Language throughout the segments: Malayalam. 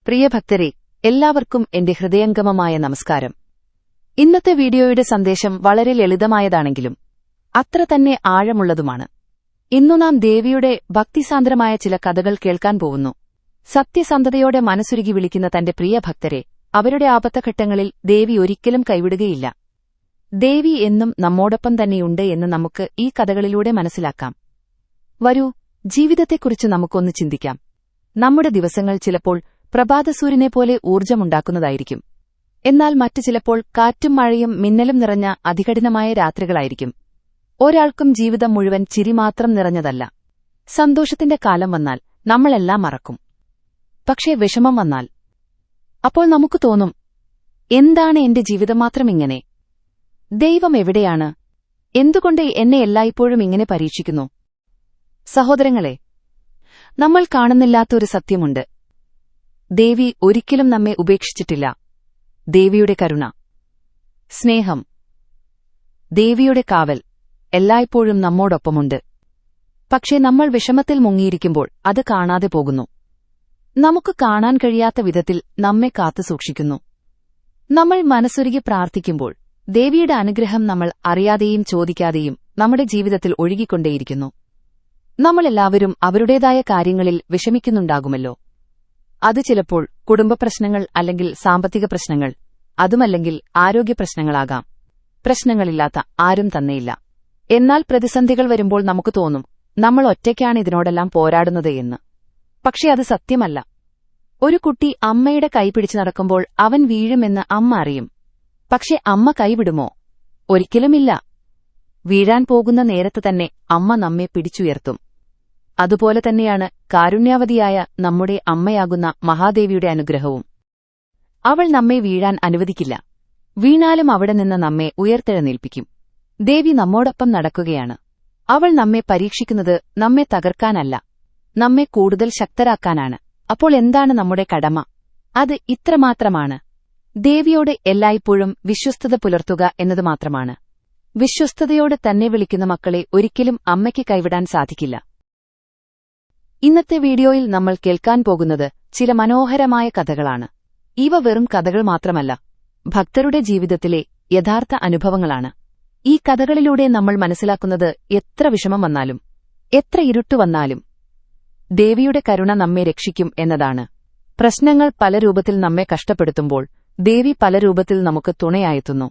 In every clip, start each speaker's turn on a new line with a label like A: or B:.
A: പ്രിയ ഭക്തരെ, എല്ലാവർക്കും എന്റെ ഹൃദയംഗമമായ നമസ്കാരം. ഇന്നത്തെ വീഡിയോയുടെ സന്ദേശം വളരെ ലളിതമായതാണെങ്കിലും അത്ര തന്നെ ആഴമുള്ളതുമാണ്. ഇന്നു നാം ദേവിയുടെ ഭക്തിസാന്ദ്രമായ ചില കഥകൾ കേൾക്കാൻ പോകുന്നു. സത്യസന്ധതയോടെ മനസ്സുരുകി വിളിക്കുന്ന തന്റെ പ്രിയ ഭക്തരെ അവരുടെ ആപത്തഘട്ടങ്ങളിൽ ദേവി ഒരിക്കലും കൈവിടുകയില്ല. ദേവി എന്നും നമ്മോടൊപ്പം തന്നെയുണ്ട് എന്ന് നമുക്ക് ഈ കഥകളിലൂടെ മനസ്സിലാക്കാം. വരൂ, ജീവിതത്തെക്കുറിച്ച് നമുക്കൊന്ന് ചിന്തിക്കാം. നമ്മുടെ ദിവസങ്ങൾ ചിലപ്പോൾ പ്രഭാതസൂര്യനെപ്പോലെ ഊർജ്ജമുണ്ടാക്കുന്നതായിരിക്കും. എന്നാൽ മറ്റു ചിലപ്പോൾ കാറ്റും മഴയും മിന്നലും നിറഞ്ഞ അതികഠിനമായ രാത്രികളായിരിക്കും. ഒരാൾക്കും ജീവിതം മുഴുവൻ ചിരി മാത്രം നിറഞ്ഞതല്ല. സന്തോഷത്തിന്റെ കാലം വന്നാൽ നമ്മളെല്ലാം മറക്കും. പക്ഷേ വിഷമം വന്നാൽ അപ്പോൾ നമുക്ക് തോന്നും, എന്താണ് എന്റെ ജീവിതം മാത്രം ഇങ്ങനെ? ദൈവം എവിടെയാണ്? എന്തുകൊണ്ട് എന്നെ എല്ലായ്പ്പോഴും ഇങ്ങനെ പരീക്ഷിക്കുന്നു? സഹോദരങ്ങളെ, നമ്മൾ കാണുന്നില്ലാത്തൊരു സത്യമുണ്ട്. ദേവി ഒരിക്കലും നമ്മെ ഉപേക്ഷിച്ചിട്ടില്ല. ദേവിയുടെ കരുണ, സ്നേഹം, ദേവിയുടെ കാവൽ എല്ലായ്പ്പോഴും നമ്മോടൊപ്പമുണ്ട്. പക്ഷേ നമ്മൾ വിഷമത്തിൽ മുങ്ങിയിരിക്കുമ്പോൾ അത് കാണാതെ പോകുന്നു. നമുക്ക് കാണാൻ കഴിയാത്ത വിധത്തിൽ നമ്മെ കാത്തുസൂക്ഷിക്കുന്നു. നമ്മൾ മനസ്സുരുകി പ്രാർത്ഥിക്കുമ്പോൾ ദേവിയുടെ അനുഗ്രഹം നമ്മൾ അറിയാതെയും ചോദിക്കാതെയും നമ്മുടെ ജീവിതത്തിൽ ഒഴുകിക്കൊണ്ടേയിരിക്കുന്നു. നമ്മളെല്ലാവരും അവരുടേതായ കാര്യങ്ങളിൽ വിഷമിക്കുന്നുണ്ടാകുമല്ലോ. അത് ചിലപ്പോൾ കുടുംബപ്രശ്നങ്ങൾ അല്ലെങ്കിൽ സാമ്പത്തിക പ്രശ്നങ്ങൾ, അതുമല്ലെങ്കിൽ ആരോഗ്യപ്രശ്നങ്ങളാകാം. പ്രശ്നങ്ങളില്ലാത്ത ആരും തന്നെയില്ല. എന്നാൽ പ്രതിസന്ധികൾ വരുമ്പോൾ നമുക്ക് തോന്നും, നമ്മൾ ഒറ്റയ്ക്കാണ് ഇതിനോടെല്ലാം പോരാടുന്നത് എന്ന്. പക്ഷെ അത് സത്യമല്ല. ഒരു കുട്ടി അമ്മയുടെ കൈ പിടിച്ചു നടക്കുമ്പോൾ അവൻ വീഴുമെന്ന് അമ്മ അറിയും. പക്ഷെ അമ്മ കൈവിടുമോ? ഒരിക്കലുമില്ല. വീഴാൻ പോകുന്ന നേരത്ത് തന്നെ അമ്മ നമ്മെ പിടിച്ചുയർത്തും. അതുപോലെ തന്നെയാണ് കാരുണ്യാവതിയായ നമ്മുടെ അമ്മയാകുന്ന മഹാദേവിയുടെ അനുഗ്രഹവും. അവൾ നമ്മെ വീഴാൻ അനുവദിക്കില്ല. വീണാലും അവിടെ നിന്ന് നമ്മെ ഉയർത്തെഴുന്നേൽപ്പിക്കും. ദേവി നമ്മോടൊപ്പം നടക്കുകയാണ്. അവൾ നമ്മെ പരീക്ഷിക്കുന്നത് നമ്മെ തകർക്കാനല്ല, നമ്മെ കൂടുതൽ ശക്തരാക്കാനാണ്. അപ്പോൾ എന്താണ് നമ്മുടെ കടമ? അത് ഇത്രമാത്രമാണ്: ദേവിയോട് എല്ലായ്പ്പോഴും വിശ്വസ്തത പുലർത്തുക എന്നത് മാത്രമാണ്. വിശ്വസ്തതയോട് തന്നെ വിളിക്കുന്ന മക്കളെ ഒരിക്കലും അമ്മയ്ക്ക് കൈവിടാൻ സാധിക്കില്ല. ഇന്നത്തെ വീഡിയോയിൽ നമ്മൾ കേൾക്കാൻ പോകുന്നത് ചില മനോഹരമായ കഥകളാണ്. ഇവ വെറും കഥകൾ മാത്രമല്ല, ഭക്തരുടെ ജീവിതത്തിലെ യഥാർത്ഥ അനുഭവങ്ങളാണ്. ഈ കഥകളിലൂടെ നമ്മൾ മനസ്സിലാക്കുന്നത്, എത്ര വിഷമം വന്നാലും എത്ര ഇരുട്ടു വന്നാലും ദേവിയുടെ കരുണ നമ്മെ രക്ഷിക്കും എന്നതാണ്. പ്രശ്നങ്ങൾ പല രൂപത്തിൽ നമ്മെ കഷ്ടപ്പെടുത്തുമ്പോൾ ദേവി പല രൂപത്തിൽ നമുക്ക് തുണയായെത്തുന്നു.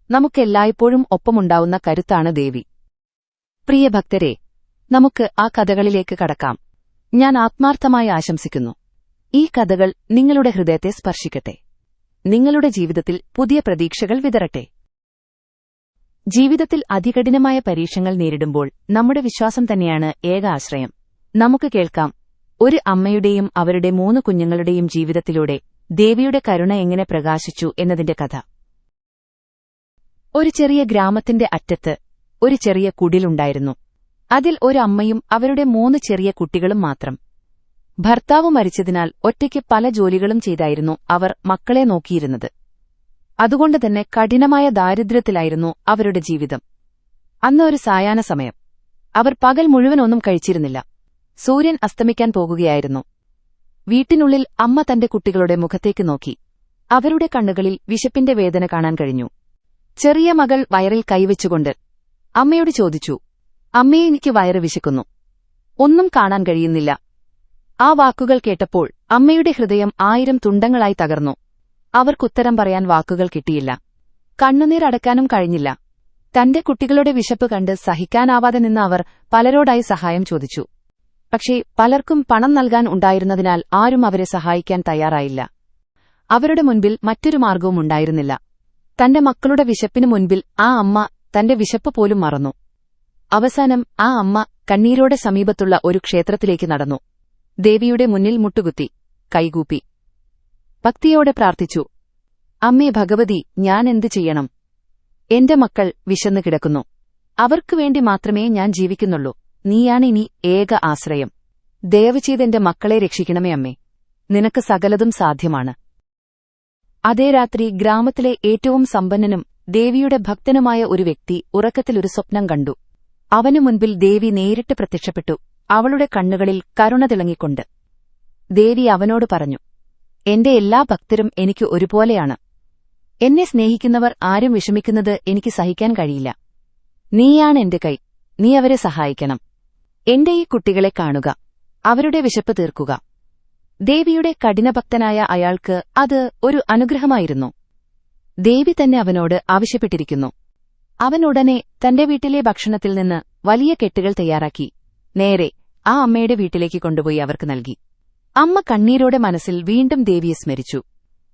A: നമുക്കെല്ലായ്പ്പോഴും ഒപ്പമുണ്ടാവുന്ന കരുത്താണ് ദേവി. പ്രിയ ഭക്തരെ, നമുക്ക് ആ കഥകളിലേക്ക് കടക്കാം. ഞാൻ ആത്മാർത്ഥമായി ആശംസിക്കുന്നു, ഈ കഥകൾ നിങ്ങളുടെ ഹൃദയത്തെ സ്പർശിക്കട്ടെ, നിങ്ങളുടെ ജീവിതത്തിൽ പുതിയ പ്രതീക്ഷകൾ വിതറട്ടെ. ജീവിതത്തിൽ അതികഠിനമായ പരീക്ഷകൾ നേരിടുമ്പോൾ നമ്മുടെ വിശ്വാസം തന്നെയാണ് ഏക ആശ്രയം. നമുക്ക് കേൾക്കാം ഒരു അമ്മയുടെയും അവരുടെ 3 കുഞ്ഞുങ്ങളുടെയും ജീവിതത്തിലൂടെ ദേവിയുടെ കരുണ എങ്ങനെ പ്രകാശിച്ചു എന്നതിന്റെ കഥ. ഒരു ചെറിയ ഗ്രാമത്തിന്റെ അറ്റത്ത് ഒരു ചെറിയ കുടിലുണ്ടായിരുന്നു. അതിൽ ഒരു അമ്മയും അവരുടെ 3 ചെറിയ കുട്ടികളും മാത്രം. ഭർത്താവ് മരിച്ചതിനാൽ ഒറ്റയ്ക്ക് പല ജോലികളും ചെയ്തായിരുന്നു അവർ മക്കളെ നോക്കിയിരുന്നത്. അതുകൊണ്ട് തന്നെ കഠിനമായ ദാരിദ്ര്യത്തിലായിരുന്നു അവരുടെ ജീവിതം. അന്ന് ഒരു സായാഹ്ന സമയം. അവർ പകൽ മുഴുവൻ ഒന്നും കഴിച്ചിരുന്നില്ല. സൂര്യൻ അസ്തമിക്കാൻ പോകുകയായിരുന്നു. വീട്ടിനുള്ളിൽ അമ്മ തന്റെ കുട്ടികളുടെ മുഖത്തേക്ക് നോക്കി. അവരുടെ കണ്ണുകളിൽ വിശപ്പിന്റെ വേദന കാണാൻ കഴിഞ്ഞു. ചെറിയ മകൾ വയറിൽ കൈവച്ചുകൊണ്ട് അമ്മയോട് ചോദിച്ചു, "അമ്മയെ, എനിക്ക് വയറ് വിശക്കുന്നു. ഒന്നും കാണാൻ കഴിയുന്നില്ല." ആ വാക്കുകൾ കേട്ടപ്പോൾ അമ്മയുടെ ഹൃദയം 1000 തുണ്ടങ്ങളായി തകർന്നു. അവർക്കുത്തരം പറയാൻ വാക്കുകൾ കിട്ടിയില്ല. കണ്ണുനീർ അടക്കാനും കഴിഞ്ഞില്ല. തന്റെ കുട്ടികളുടെ വിശപ്പ് കണ്ട് സഹിക്കാനാവാതെ നിന്ന അവർ പലരോടായി സഹായം ചോദിച്ചു. പക്ഷേ പലർക്കും പണം നൽകാൻ ഉണ്ടായിരുന്നതിനാൽ ആരും അവരെ സഹായിക്കാൻ തയ്യാറായില്ല. അവരുടെ മുൻപിൽ മറ്റൊരു മാർഗവും ഉണ്ടായിരുന്നില്ല. തന്റെ മക്കളുടെ വിശപ്പിനു മുൻപിൽ ആ അമ്മ തന്റെ വിശപ്പ് പോലും മറന്നു. അവസാനം ആ അമ്മ കണ്ണീരോടെ സമീപത്തുള്ള ഒരു ക്ഷേത്രത്തിലേക്ക് നടന്നു. ദേവിയുടെ മുന്നിൽ മുട്ടുകുത്തി കൈകൂപ്പി ഭക്തിയോടെ പ്രാർത്ഥിച്ചു, "അമ്മേ ഭഗവതി, ഞാൻ എന്തു ചെയ്യണം? എന്റെ മക്കൾ വിശന്നു കിടക്കുന്നു. അവർക്കുവേണ്ടി മാത്രമേ ഞാൻ ജീവിക്കുന്നുള്ളൂ. നീയാണ് ഇനി ഏക ആശ്രയം. ദയവ് ചെയ്തെന്റെ മക്കളെ രക്ഷിക്കണമേ അമ്മേ. നിനക്ക് സകലതും സാധ്യമാണ്." അതേ രാത്രി ഗ്രാമത്തിലെ ഏറ്റവും സമ്പന്നനും ദേവിയുടെ ഭക്തനുമായ ഒരു വ്യക്തി ഉറക്കത്തിലൊരു സ്വപ്നം കണ്ടു. അവനു മുൻപിൽ ദേവി നേരിട്ട് പ്രത്യക്ഷപ്പെട്ടു, അവളുടെ കണ്ണുകളിൽ കരുണ തിളങ്ങിക്കൊണ്ട്. ദേവി അവനോട് പറഞ്ഞു, എന്റെ എല്ലാ ഭക്തരും എനിക്ക് ഒരുപോലെയാണ്. എന്നെ സ്നേഹിക്കുന്നവർ ആരും വിഷമിക്കുന്നത് എനിക്ക് സഹിക്കാൻ കഴിയില്ല. നീയാണ് എന്റെ കൈ, നീ അവരെ സഹായിക്കണം. എന്റെ ഈ കുട്ടികളെ കാണുക, അവരുടെ വിശപ്പ് തീർക്കുക. ദേവിയുടെ കഠിനഭക്തനായ അയാൾക്ക് അത് ഒരു അനുഗ്രഹമായിരുന്നു. ദേവി തന്നെ അവനോട് ആവശ്യപ്പെട്ടിരിക്കുന്നു. അവൻ ഉടനെ തന്റെ വീട്ടിലെ ഭക്ഷണത്തിൽ നിന്ന് വലിയ കെട്ടുകൾ തയ്യാറാക്കി നേരെ ആ അമ്മയുടെ വീട്ടിലേക്ക് കൊണ്ടുപോയി അവർക്ക് നൽകി. അമ്മ കണ്ണീരോടെ മനസ്സിൽ വീണ്ടും ദേവിയെ സ്മരിച്ചു.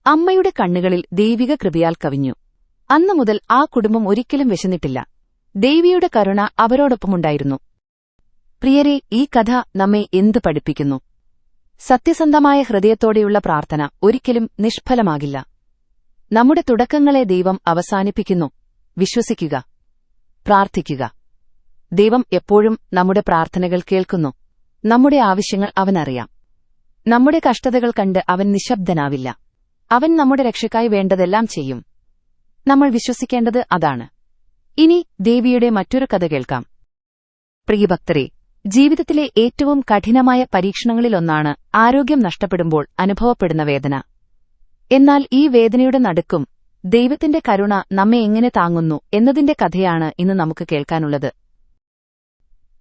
A: അമ്മയുടെ കണ്ണുകളിൽ ദൈവിക കൃപയാൽ കവിഞ്ഞു. അന്നുമുതൽ ആ കുടുംബം ഒരിക്കലും വിശന്നിട്ടില്ല. ദേവിയുടെ കരുണ അവരോടൊപ്പമുണ്ടായിരുന്നു. പ്രിയരെ, ഈ കഥ നമ്മെ എന്ത് പഠിപ്പിക്കുന്നു? സത്യസന്ധമായ ഹൃദയത്തോടെയുള്ള പ്രാർത്ഥന ഒരിക്കലും നിഷ്ഫലമാകില്ല. നമ്മുടെ തുടക്കങ്ങളെ ദൈവം അവസാനിപ്പിക്കുന്നു. വിശ്വസിക്കുക, പ്രാർത്ഥിക്കുക. ദൈവം എപ്പോഴും നമ്മുടെ പ്രാർത്ഥനകൾ കേൾക്കുന്നു. നമ്മുടെ ആവശ്യങ്ങൾ അവനറിയാം. നമ്മുടെ കഷ്ടതകൾ കണ്ട് അവൻ നിശബ്ദനാവില്ല. അവൻ നമ്മുടെ രക്ഷയ്ക്കായി വേണ്ടതെല്ലാം ചെയ്യും. നമ്മൾ വിശ്വസിക്കേണ്ടത് അതാണ്. ഇനി ദേവിയുടെ മറ്റൊരു കഥ കേൾക്കാം. പ്രിയഭക്തരെ, ജീവിതത്തിലെ ഏറ്റവും കഠിനമായ പരീക്ഷണങ്ങളിലൊന്നാണ് ആരോഗ്യം നഷ്ടപ്പെടുമ്പോൾ അനുഭവപ്പെടുന്ന വേദന. എന്നാൽ ഈ വേദനയുടെ നടുക്കും ദൈവത്തിന്റെ കരുണ നമ്മെ എങ്ങനെ താങ്ങുന്നു എന്നതിന്റെ കഥയാണ് ഇന്ന് നമുക്ക് കേൾക്കാനുള്ളത്.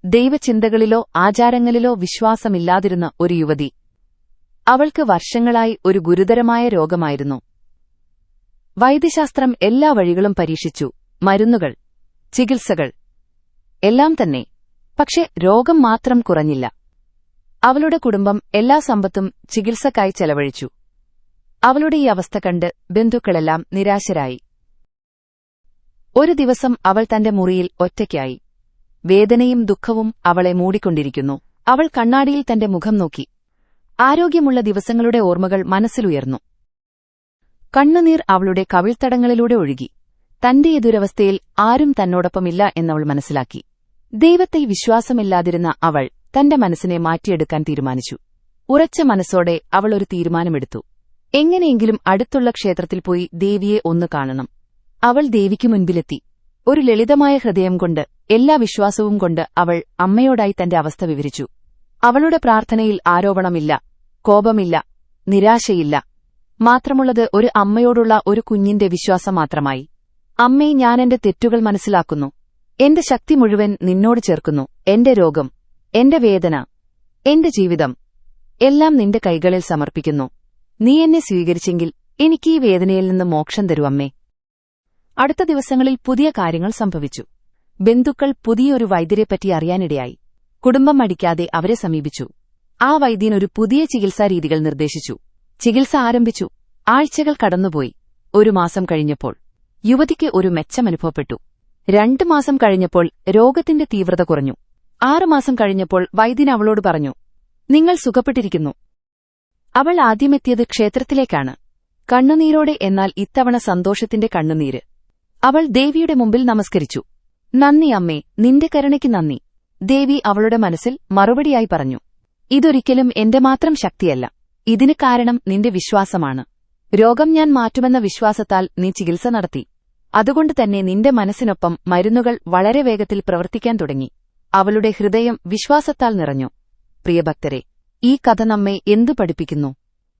A: ദൈവചിന്തകളിലോ ആചാരങ്ങളിലോ വിശ്വാസമില്ലാതിരുന്ന ഒരു യുവതി. അവൾക്ക് വർഷങ്ങളായി ഒരു ഗുരുതരമായ രോഗമായിരുന്നു. വൈദ്യശാസ്ത്രം എല്ലാ വഴികളും പരീക്ഷിച്ചു. മരുന്നുകൾ, ചികിത്സകൾ, എല്ലാം തന്നെ. പക്ഷെ രോഗം മാത്രം കുറഞ്ഞില്ല. അവളുടെ കുടുംബം എല്ലാ സമ്പത്തും ചികിത്സക്കായി ചെലവഴിച്ചു. അവളുടെ ഈ അവസ്ഥ കണ്ട് ബന്ധുക്കളെല്ലാം നിരാശരായി. ഒരു ദിവസം അവൾ തന്റെ മുറിയിൽ ഒറ്റയ്ക്കായി. വേദനയും ദുഃഖവും അവളെ മൂടിക്കൊണ്ടിരിക്കുന്നു. അവൾ കണ്ണാടിയിൽ തന്റെ മുഖം നോക്കി. ആരോഗ്യമുള്ള ദിവസങ്ങളുടെ ഓർമ്മകൾ മനസ്സിലുയർന്നു. കണ്ണുനീർ അവളുടെ കവിൾത്തടങ്ങളിലൂടെ ഒഴുകി. തന്റെ ഈ ദുരവസ്ഥയിൽ ആരും തന്നോടൊപ്പമില്ല എന്നവൾ മനസ്സിലാക്കി. ദൈവത്തിൽ വിശ്വാസമില്ലാതിരുന്ന അവൾ തന്റെ മനസ്സിനെ മാറ്റിയെടുക്കാൻ തീരുമാനിച്ചു. ഉറച്ച മനസ്സോടെ അവൾ ഒരു തീരുമാനമെടുത്തു. എങ്ങനെയെങ്കിലും അടുത്തുള്ള ക്ഷേത്രത്തിൽ പോയി ദേവിയെ ഒന്ന് കാണണം. അവൾ ദേവിക്കു മുൻപിലെത്തി. ഒരു ലളിതമായ ഹൃദയം കൊണ്ട്, എല്ലാ വിശ്വാസവും കൊണ്ട് അവൾ അമ്മയോടായി തന്റെ അവസ്ഥ വിവരിച്ചു. അവളുടെ പ്രാർത്ഥനയിൽ ആരോപണമില്ല, കോപമില്ല, നിരാശയില്ല. മാത്രമുള്ളത് ഒരു അമ്മയോടുള്ള ഒരു കുഞ്ഞിന്റെ വിശ്വാസം മാത്രമായി. അമ്മേ, ഞാൻ എന്റെ തെറ്റുകൾ മനസ്സിലാക്കുന്നു. എന്റെ ശക്തി മുഴുവൻ നിന്നോട് ചേർക്കുന്നു. എന്റെ രോഗം, എന്റെ വേദന, എന്റെ ജീവിതം എല്ലാം നിന്റെ കൈകളിൽ സമർപ്പിക്കുന്നു. നീ എന്നെ സ്വീകരിച്ചെങ്കിൽ എനിക്ക് ഈ വേദനയിൽ നിന്ന് മോക്ഷം തരൂ അമ്മേ. അടുത്ത ദിവസങ്ങളിൽ പുതിയ കാര്യങ്ങൾ സംഭവിച്ചു. ബന്ധുക്കൾ പുതിയൊരു വൈദ്യരെപ്പറ്റി അറിയാനിടയായി. കുടുംബം മടിക്കാതെ അവരെ സമീപിച്ചു. ആ വൈദ്യൻ ഒരു പുതിയ ചികിത്സാരീതികൾ നിർദ്ദേശിച്ചു. ചികിത്സ ആരംഭിച്ചു. ആഴ്ചകൾ കടന്നുപോയി. 1 മാസം കഴിഞ്ഞപ്പോൾ യുവതിക്ക് ഒരു മെച്ചമനുഭവപ്പെട്ടു. 2 മാസം കഴിഞ്ഞപ്പോൾ രോഗത്തിന്റെ തീവ്രത കുറഞ്ഞു. 6 മാസം കഴിഞ്ഞപ്പോൾ വൈദ്യൻ അവളോട് പറഞ്ഞു, നിങ്ങൾ സുഖപ്പെട്ടിരിക്കുന്നു. അവൾ ആദ്യമെത്തിയത് ക്ഷേത്രത്തിലേക്കാണ്. കണ്ണുനീരോടെ, എന്നാൽ ഇത്തവണ സന്തോഷത്തിന്റെ കണ്ണുനീര്. അവൾ ദേവിയുടെ മുമ്പിൽ നമസ്കരിച്ചു. നന്ദി അമ്മേ, നിന്റെ കരുണയ്ക്ക് നന്ദി. ദേവി അവളുടെ മനസ്സിൽ മറുപടിയായി പറഞ്ഞു, ഇതൊരിക്കലും എന്റെ മാത്രം ശക്തിയല്ല. ഇതിന് കാരണം നിന്റെ വിശ്വാസമാണ്. രോഗം ഞാൻ മാറ്റുമെന്ന വിശ്വാസത്താൽ നീ ചികിത്സ നടത്തി. അതുകൊണ്ട് തന്നെ നിന്റെ മനസ്സിനൊപ്പം മരുന്നുകൾ വളരെ വേഗത്തിൽ പ്രവർത്തിക്കാൻ തുടങ്ങി. അവളുടെ ഹൃദയം വിശ്വാസത്താൽ നിറഞ്ഞു. പ്രിയഭക്തരെ, ഈ കഥ നമ്മെ എന്തു പഠിപ്പിക്കുന്നു?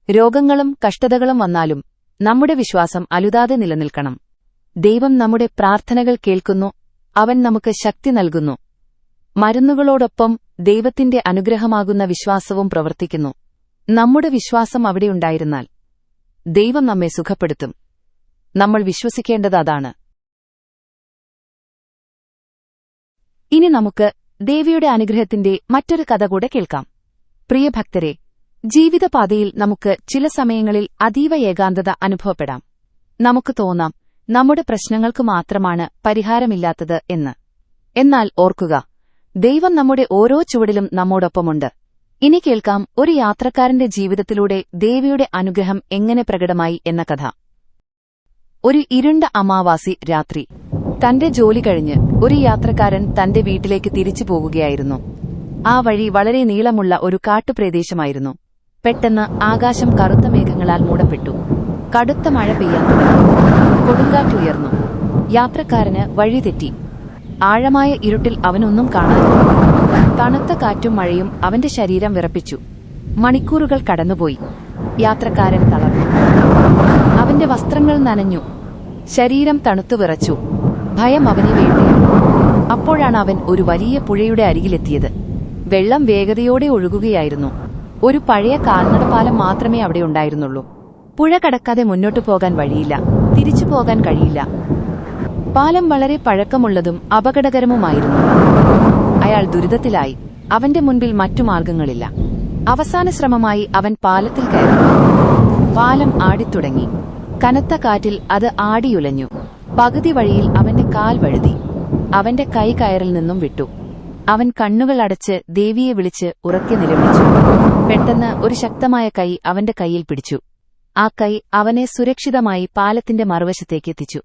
A: രോഗങ്ങളും കഷ്ടതകളും വന്നാലും നമ്മുടെ വിശ്വാസം അലുതാതെ നിലനിൽക്കണം. ദൈവം നമ്മുടെ പ്രാർത്ഥനകൾ കേൾക്കുന്നു. അവൻ നമുക്ക് ശക്തി നൽകുന്നു. മരുന്നുകളോടൊപ്പം ദൈവത്തിന്റെ അനുഗ്രഹമാകുന്ന വിശ്വാസവും പ്രവർത്തിക്കുന്നു. നമ്മുടെ വിശ്വാസം അവിടെയുണ്ടായിരുന്നാൽ ദൈവം നമ്മെ സുഖപ്പെടുത്തും. നമ്മൾ വിശ്വസിക്കേണ്ടത് അതാണ്. ഇനി നമുക്ക് ദേവിയുടെ അനുഗ്രഹത്തിന്റെ മറ്റൊരു കഥ കൂടെ കേൾക്കാം. പ്രിയഭക്തരെ, ജീവിതപാതയിൽ നമുക്ക് ചില സമയങ്ങളിൽ അതീവ ഏകാന്തത അനുഭവപ്പെടാം. നമുക്ക് തോന്നാം നമ്മുടെ പ്രശ്നങ്ങൾക്ക് മാത്രമാണ് പരിഹാരമില്ലാത്തത് എന്ന്. എന്നാൽ ഓർക്കുക, ദൈവം നമ്മുടെ ഓരോ ചുവടിലും നമ്മോടൊപ്പമുണ്ട്. ഇനി കേൾക്കാം ഒരു യാത്രക്കാരന്റെ ജീവിതത്തിലൂടെ ദേവിയുടെ അനുഗ്രഹം എങ്ങനെ പ്രകടമായി എന്ന കഥ. ഒരു ഇരുണ്ട അമാവാസി രാത്രി തന്റെ ജോലി കഴിഞ്ഞ് ഒരു യാത്രക്കാരൻ തന്റെ വീട്ടിലേക്ക് തിരിച്ചു പോകുകയായിരുന്നു. ആ വഴി വളരെ നീളമുള്ള ഒരു കാട്ടുപ്രദേശമായിരുന്നു. പെട്ടെന്ന് ആകാശം കറുത്ത മേഘങ്ങളാൽ മൂടപ്പെട്ടു. കടുത്ത മഴ പെയ്യാൻ തുടങ്ങി. കൊടുങ്കാറ്റുയർന്നു. യാത്രക്കാരന് വഴിതെറ്റി. ആഴമായ ഇരുട്ടിൽ അവനൊന്നും കാണാനില്ല. തണുത്ത കാറ്റും മഴയും അവന്റെ ശരീരം വിറപ്പിച്ചു. മണിക്കൂറുകൾ കടന്നുപോയി. യാത്രക്കാരൻ തളർന്നു. അവന്റെ വസ്ത്രങ്ങൾ നനഞ്ഞു, ശരീരം തണുത്തു വിറച്ചു. ഭയം അവനെ വേട്ടയാടി. അപ്പോഴാണ് അവൻ ഒരു വലിയ പുഴയുടെ അരികിലെത്തിയത്. വെള്ളം വേഗതയോടെ ഒഴുകുകയായിരുന്നു. ഒരു പഴയ കാൽനടപാലം മാത്രമേ അവിടെ ഉണ്ടായിരുന്നുള്ളൂ. പുഴ കടക്കാതെ മുന്നോട്ടു പോകാൻ വഴിയില്ല, തിരിച്ചു പോകാൻ കഴിയില്ല. പാലം വളരെ പഴക്കമുള്ളതും അപകടകരവുമായിരുന്നു. അയാൾ ദുരിതത്തിലായി. അവന്റെ മുൻപിൽ മറ്റു മാർഗങ്ങളില്ല. അവസാന ശ്രമമായി അവൻ പാലത്തിൽ കയറി. പാലം ആടിത്തുടങ്ങി. കനത്ത കാറ്റിൽ അത് ആടിയുലഞ്ഞു. പകുതി വഴിയിൽ അവന്റെ കാൽ വഴുതി. അവന്റെ കൈ കയറിൽ നിന്നും വിട്ടു. അവൻ കണ്ണുകൾ അടച്ച് ദേവിയെ വിളിച്ച് ഉറക്കെ നിലവിളിച്ചു. പെട്ടെന്ന് ഒരു ശക്തമായ കൈ അവന്റെ കൈയിൽ പിടിച്ചു. ആ കൈ അവനെ സുരക്ഷിതമായി പാലത്തിന്റെ മറുവശത്തേക്ക് എത്തിച്ചു.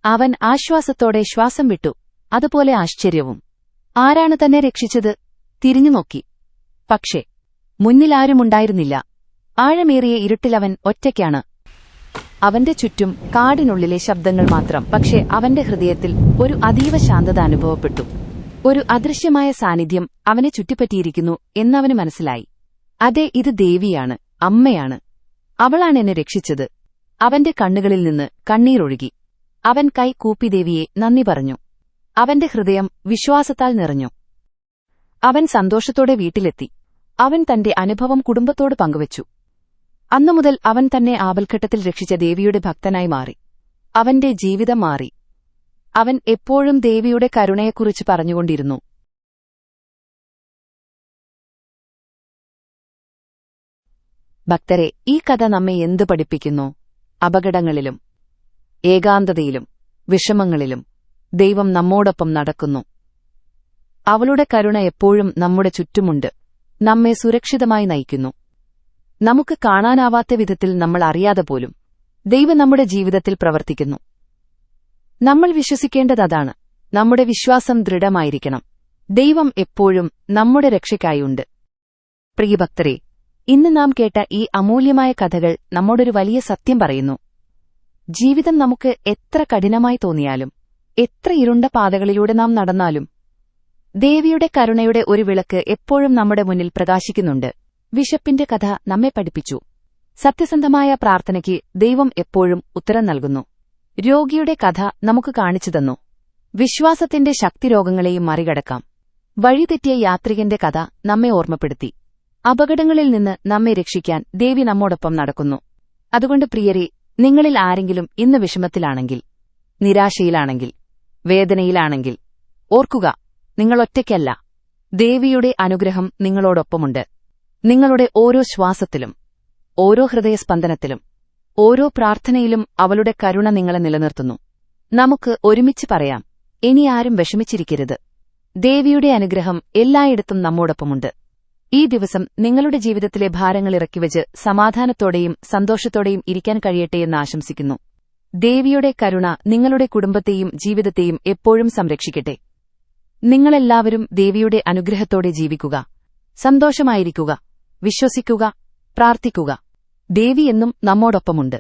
A: അവൻ ആശ്വാസത്തോടെ ശ്വാസം വിട്ടു. അതുപോലെ ആശ്ചര്യവും. ആരാണ് തന്നെ രക്ഷിച്ചത്? തിരിഞ്ഞുനോക്കി. പക്ഷേ മുന്നിലാരുമുണ്ടായിരുന്നില്ല. ആഴമേറിയ ഇരുട്ടിലവൻ ഒറ്റയ്ക്കാണ്. അവന്റെ ചുറ്റും കാടിനുള്ളിലെ ശബ്ദങ്ങൾ മാത്രം. പക്ഷേ അവന്റെ ഹൃദയത്തിൽ ഒരു അതീവ ശാന്തത അനുഭവപ്പെട്ടു. ഒരു അദൃശ്യമായ സാന്നിധ്യം അവനെ ചുറ്റിപ്പറ്റിയിരിക്കുന്നു എന്നവന് മനസ്സിലായി. അതെ, ഇത് ദേവിയാണ്, അമ്മയാണ്. അവളാണ് എന്നെ രക്ഷിച്ചത്. അവന്റെ കണ്ണുകളിൽ നിന്ന് കണ്ണീരൊഴുകി. അവൻ കൈ കൂപ്പി ദേവിയെ നന്ദി പറഞ്ഞു. അവന്റെ ഹൃദയം വിശ്വാസത്താൽ നിറഞ്ഞു. അവൻ സന്തോഷത്തോടെ വീട്ടിലെത്തി. അവൻ തന്റെ അനുഭവം കുടുംബത്തോട് പങ്കുവച്ചു. അന്നുമുതൽ അവൻ തന്നെ ആപൽഘട്ടത്തിൽ രക്ഷിച്ച ദേവിയുടെ ഭക്തനായി മാറി. അവന്റെ ജീവിതം മാറി. അവൻ എപ്പോഴും ദേവിയുടെ കരുണയെക്കുറിച്ച് പറഞ്ഞുകൊണ്ടിരുന്നു. ഭക്തരെ, ഈ കഥ നമ്മെ എന്തു പഠിപ്പിക്കുന്നു? അപകടങ്ങളിലും ഏകാന്തതയിലും വിഷമങ്ങളിലും ദൈവം നമ്മോടൊപ്പം നടക്കുന്നു. അവളുടെ കരുണ എപ്പോഴും നമ്മുടെ ചുറ്റുമുണ്ട്, നമ്മെ സുരക്ഷിതമായി നയിക്കുന്നു. നമുക്ക് കാണാനാവാത്ത വിധത്തിൽ നമ്മൾ അറിയാതെ പോലും ദൈവം നമ്മുടെ ജീവിതത്തിൽ പ്രവർത്തിക്കുന്നു. നമ്മൾ വിശ്വസിക്കേണ്ടത് അതാണ്. നമ്മുടെ വിശ്വാസം ദൃഢമായിരിക്കണം. ദൈവം എപ്പോഴും നമ്മുടെ രക്ഷയ്ക്കായുണ്ട്. പ്രിയഭക്തരെ, ഇന്ന് നാം കേട്ട ഈ അമൂല്യമായ കഥകൾ നമ്മോടൊരു വലിയ സത്യം പറയുന്നു. ജീവിതം നമുക്ക് എത്ര കഠിനമായി തോന്നിയാലും, എത്ര ഇരുണ്ട പാതകളിലൂടെ നാം നടന്നാലും, ദേവിയുടെ കരുണയുടെ ഒരു വിളക്ക് എപ്പോഴും നമ്മുടെ മുന്നിൽ പ്രകാശിക്കുന്നുണ്ട്. വിശപ്പിന്റെ കഥ നമ്മെ പഠിപ്പിച്ചു. സത്യസന്ധമായ പ്രാർത്ഥനയ്ക്ക് ദൈവം എപ്പോഴും ഉത്തരം നൽകുന്നു. രോഗിയുടെ കഥ നമുക്ക് കാണിച്ചു തന്നു, വിശ്വാസത്തിന്റെ ശക്തി രോഗങ്ങളെയും മറികടക്കാം. വഴിതെറ്റിയ യാത്രികന്റെ കഥ നമ്മെ ഓർമ്മപ്പെടുത്തി, അപകടങ്ങളിൽ നിന്ന് നമ്മെ രക്ഷിക്കാൻ ദേവി നമ്മോടൊപ്പം നടക്കുന്നു. അതുകൊണ്ട് പ്രിയരെ, നിങ്ങളിൽ ആരെങ്കിലും ഇന്ന് വിഷമത്തിലാണെങ്കിൽ, നിരാശയിലാണെങ്കിൽ, വേദനയിലാണെങ്കിൽ, ഓർക്കുക, നിങ്ങൾ ഒറ്റയ്ക്കല്ല. ദേവിയുടെ അനുഗ്രഹം നിങ്ങളോടൊപ്പമുണ്ട്. നിങ്ങളുടെ ഓരോ ശ്വാസത്തിലും, ഓരോ ഹൃദയസ്പന്ദനത്തിലും, ഓരോ പ്രാർത്ഥനയിലും അവളുടെ കരുണ നിങ്ങളെ നിലനിർത്തുന്നു. നമുക്ക് ഒരുമിച്ച് പറയാം, ഇനി ആരും വിഷമിച്ചിരിക്കരുത്. ദേവിയുടെ അനുഗ്രഹം എല്ലായിടത്തും നമ്മോടൊപ്പമുണ്ട്. ഈ ദിവസം നിങ്ങളുടെ ജീവിതത്തിലെ ഭാരങ്ങൾ ഇറക്കിവച്ച് സമാധാനത്തോടെയും സന്തോഷത്തോടെയും ഇരിക്കാൻ കഴിയട്ടെയെന്ന് ആശംസിക്കുന്നു. ദേവിയുടെ കരുണ നിങ്ങളുടെ കുടുംബത്തെയും ജീവിതത്തെയും എപ്പോഴും സംരക്ഷിക്കട്ടെ. നിങ്ങളെല്ലാവരും ദേവിയുടെ അനുഗ്രഹത്തോടെ ജീവിക്കുക, സന്തോഷമായിരിക്കുക, വിശ്വസിക്കുക, പ്രാർത്ഥിക്കുക. ദേവി എന്നും നമ്മോടൊപ്പമുണ്ട്.